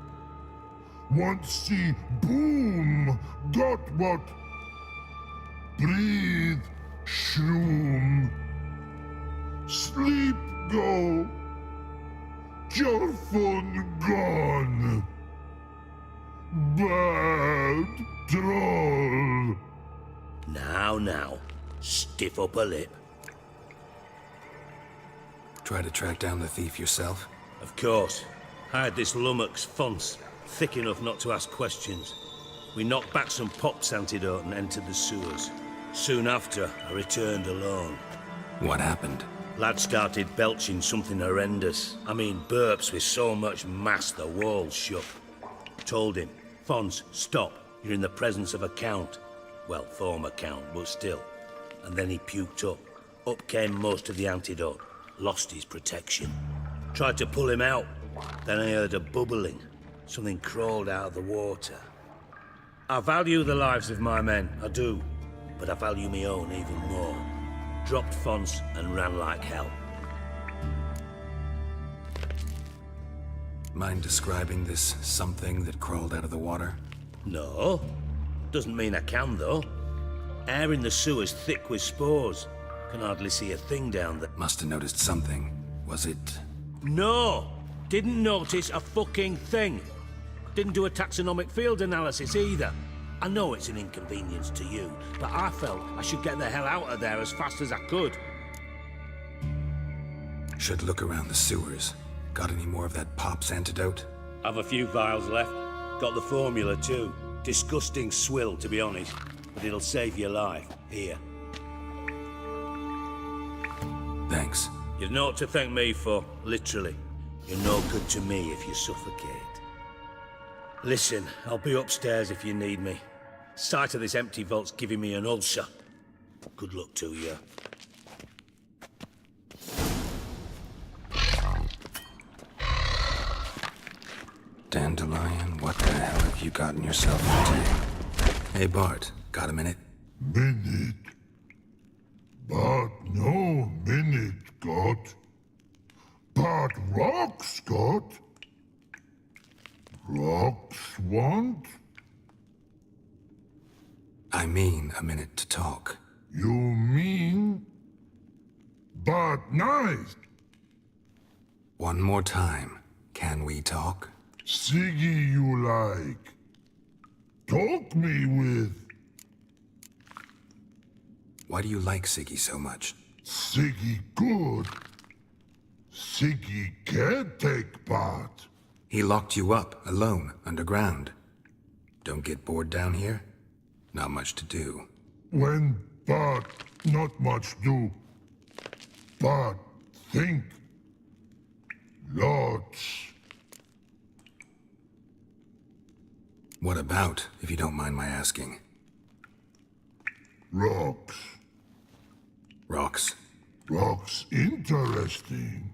[SPEAKER 16] Once see boom. Got what? Breathe. Shroom. Sleep go. your phone gone. Bad troll.
[SPEAKER 14] Now, stiff upper lip.
[SPEAKER 2] Try to track down the thief yourself?
[SPEAKER 14] Of course. I had this lummox Fons, thick enough not to ask questions. We knocked back some Pop's antidote and entered the sewers. Soon after, I returned alone.
[SPEAKER 2] What happened?
[SPEAKER 14] Lad started belching something horrendous. I mean, burps with so much mass the walls shook. Told him, Fons, stop. You're in the presence of a count. Well, former count, but still. And then he puked up. Up came most of the antidote. Lost his protection. Tried to pull him out. Then I heard a bubbling. Something crawled out of the water. I value the lives of my men, I do. But I value my own even more. Dropped Fons and ran like hell.
[SPEAKER 2] Mind describing this something that crawled out of the water?
[SPEAKER 14] No. Doesn't mean I can, though. Air in the sewer's thick with spores. Can hardly see a thing down there.
[SPEAKER 2] Must have noticed something. Was it...
[SPEAKER 14] No! Didn't notice a fucking thing. Didn't do a taxonomic field analysis either. I know it's an inconvenience to you, but I felt I should get the hell out of there as fast as I could.
[SPEAKER 2] Should look around the sewers. Got any more of that Pop's antidote?
[SPEAKER 14] I've a few vials left. Got the formula too. Disgusting swill, to be honest. But it'll save your life. Here.
[SPEAKER 2] Thanks.
[SPEAKER 14] You've naught to thank me for, literally. You're no good to me if you suffocate. Listen, I'll be upstairs if you need me. Sight of this empty vault's giving me an ulcer. Good luck to you.
[SPEAKER 2] Dandelion, what the hell have you gotten yourself into? Hey Bart, got a minute?
[SPEAKER 16] Minute. But no minute got. But rocks got. Rocks want?
[SPEAKER 2] I mean a minute to talk.
[SPEAKER 16] You mean? But nice.
[SPEAKER 2] One more time. Can we talk?
[SPEAKER 16] Siggy you like. Talk me with.
[SPEAKER 2] Why do you like Siggy so much?
[SPEAKER 16] Siggy good. Siggy can't take part.
[SPEAKER 2] He locked you up, alone, underground. Don't get bored down here? Not much to do.
[SPEAKER 16] When but not much do. But think. Lots.
[SPEAKER 2] What about, if you don't mind my asking?
[SPEAKER 16] Rocks.
[SPEAKER 2] Rocks?
[SPEAKER 16] Rocks interesting.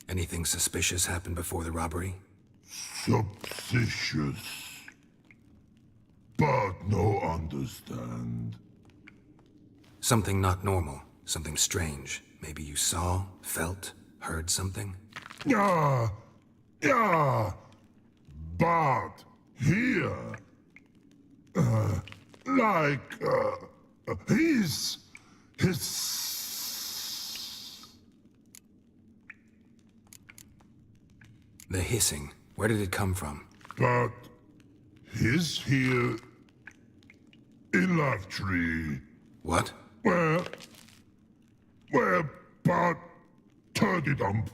[SPEAKER 2] Anything suspicious happened before the robbery?
[SPEAKER 16] Suspicious. But no understand.
[SPEAKER 2] Something not normal. Something strange. Maybe you saw, felt, heard something?
[SPEAKER 16] Yeah. But here. His.
[SPEAKER 2] The hissing. Where did it come from?
[SPEAKER 16] But his here in life tree.
[SPEAKER 2] What?
[SPEAKER 16] Where but turdy dump.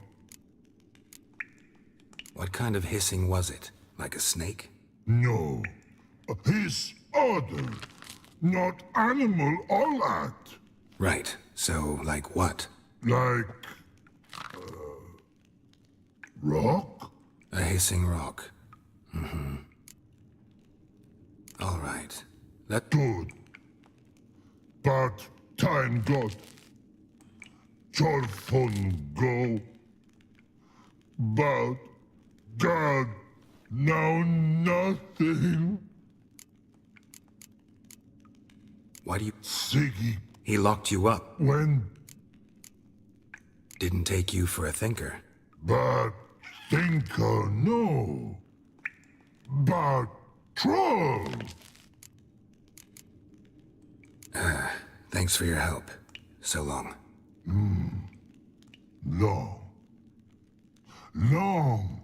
[SPEAKER 2] What kind of hissing was it? Like a snake?
[SPEAKER 16] No. His other. Not animal all that.
[SPEAKER 2] Right. So, like what?
[SPEAKER 16] Like rock?
[SPEAKER 2] A hissing rock. Mm-hmm. All right. That...
[SPEAKER 16] Good. But time got. Your fun go. But God, now nothing.
[SPEAKER 2] Why do you...
[SPEAKER 16] Siggy.
[SPEAKER 2] He locked you up.
[SPEAKER 16] When?
[SPEAKER 2] Didn't take you for a thinker.
[SPEAKER 16] But thinker, no. But troll.
[SPEAKER 2] Thanks for your help. So long.
[SPEAKER 16] Long. long